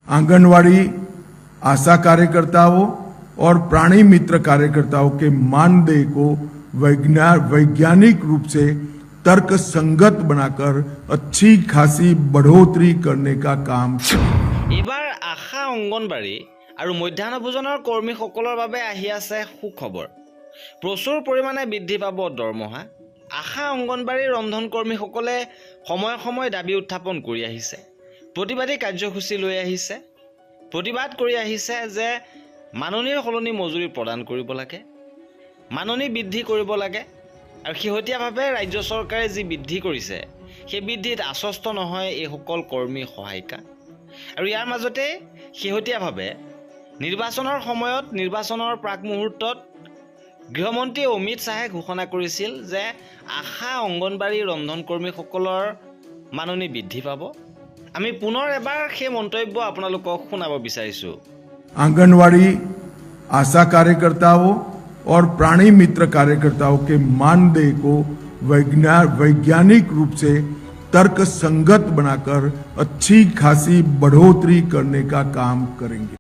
आंगनवाड़ी आशा कार्यकर्ताओं और प्राणी मित्र कार्यकर्ताओं के मानदेय को वैज्ञानिक रूप से तर्क संगत बनाकर अच्छी खासी बढ़ोतरी करने का काम এবাৰ আশা অংগনবাড়ী আৰু মধ্যাহ্ন ভোজনৰ কৰ্মীসকলৰ বাবে আহি আছে সুখবৰ। প্ৰচুৰ পৰিমাণে বৃদ্ধি পাব দৰমহা। আশা অংগনবাড়ীৰ ৰন্ধন কৰ্মীসকলে সময়ে সময়ে দাবী উত্থাপন কৰি আহিছে, প্ৰতিবাদী কাৰ্যসূচী লৈ আহিছে, প্ৰতিবাদ কৰি আহিছে যে মাননীৰ সলনি মজুৰি প্ৰদান কৰিব লাগে, মাননী বৃদ্ধি কৰিব লাগে আৰু শেহতীয়াভাৱে ৰাজ্য চৰকাৰে যি বৃদ্ধি কৰিছে সেই বৃদ্ধিত আশ্বস্ত নহয় এইসকল কৰ্মী সহায়িকা। আৰু ইয়াৰ মাজতে শেহতীয়াভাৱে নিৰ্বাচনৰ সময়ত নিৰ্বাচনৰ প্ৰাক মুহূৰ্তত গৃহমন্ত্ৰী অমিত শ্বাহে ঘোষণা কৰিছিল যে আশা অংগনবাড়ী ৰন্ধন কৰ্মীসকলৰ মাননী বৃদ্ধি পাব। আমি পুনৰ এবাৰ সেই মন্তব্য আপোনালোকক শুনাব বিচাৰিছোঁ। आंगनवाड़ी आशा कार्यकर्ताओं और प्राणी मित्र कार्यकर्ताओं के मानदेय को वैज्ञानिक रूप से तर्क संगत बनाकर अच्छी खासी बढ़ोतरी करने का काम करेंगे।